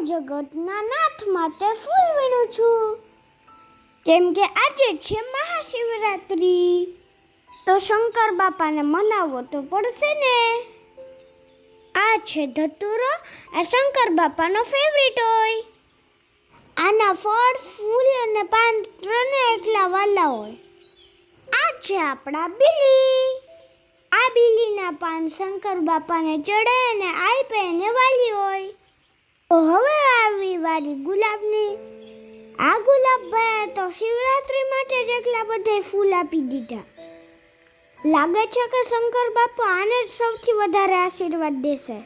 જગતના નાથ માટે ફૂલ વીણું છું, કેમ કે આજે છે મહાશિવરાત્રી, તો શંકર બાપાને મનાવવો તો પડશે ને. આ છે ધતુરો, આ શંકર બાપાનો ફેવરિટ હોય. આના ફળ, ફૂલ અને પાન ત્રણે એકલા વાલા હોય. આ છે આપણા બીલી. આ બીલીના પાન શંકર બાપાને ચડે અને આલ્પે એને વાલી હોય. તો હવે આવી વારી ગુલાબની. આ ગુલાબભાઈએ તો શિવરાત્રી માટે જ એકલા બધાય ફૂલ આપી દીધા. લાગે છે કે શંકર બાપા આને જ સૌથી વધારે આશીર્વાદ દેશે.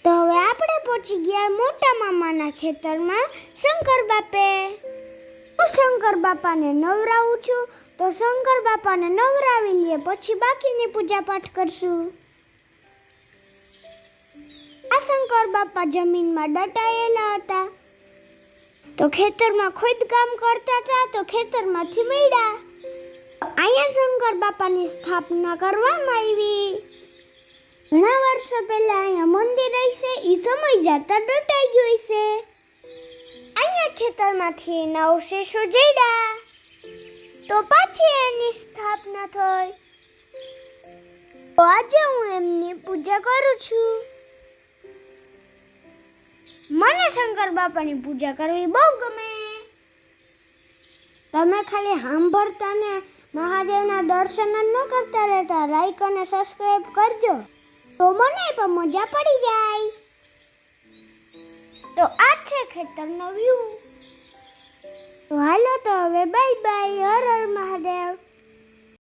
તો હવે આપણે પહોંચી ગયા મોટા મામાના ખેતરમાં શંકર બાપે. હું શંકર બાપાને નવરાવું છું, તો શંકર બાપાને નવરાવી લઈએ, પછી બાકીની પૂજા પાઠ કરશું. આ શંકર બાપા જમીનમાં દટાયેલા હતા, તો ખેતરમાં ખોદકામ કરતા હતા, તો ખેતરમાંથી મળ્યા. અહીંયા શંકર બાપાની સ્થાપના કરવામાં આવી. ઘણા વર્ષો પહેલા અહીંયા મંદિર હશે, એ સમય જતા દટાઈ ગયું હશે. અહીંયા ખેતરમાંથી એના અવશેષો જડ્યા, તો પાછી એની સ્થાપના થઈ. તો આજે હું એમની પૂજા કરું છું. મને શંકર બાપાની પૂજા કરવી બહુ ગમે. તમે ખાલી સાંભળતા ને મહાદેવના દર્શન ન કરતા રહેતા, લાઈક અને સબસ્ક્રાઇબ કરજો, તો મને પણ મજા પડી જાય. તો આ છે ખેતરનો વ્યૂ. તો હાલો તો હવે બાય બાય. હર હર મહાદેવ.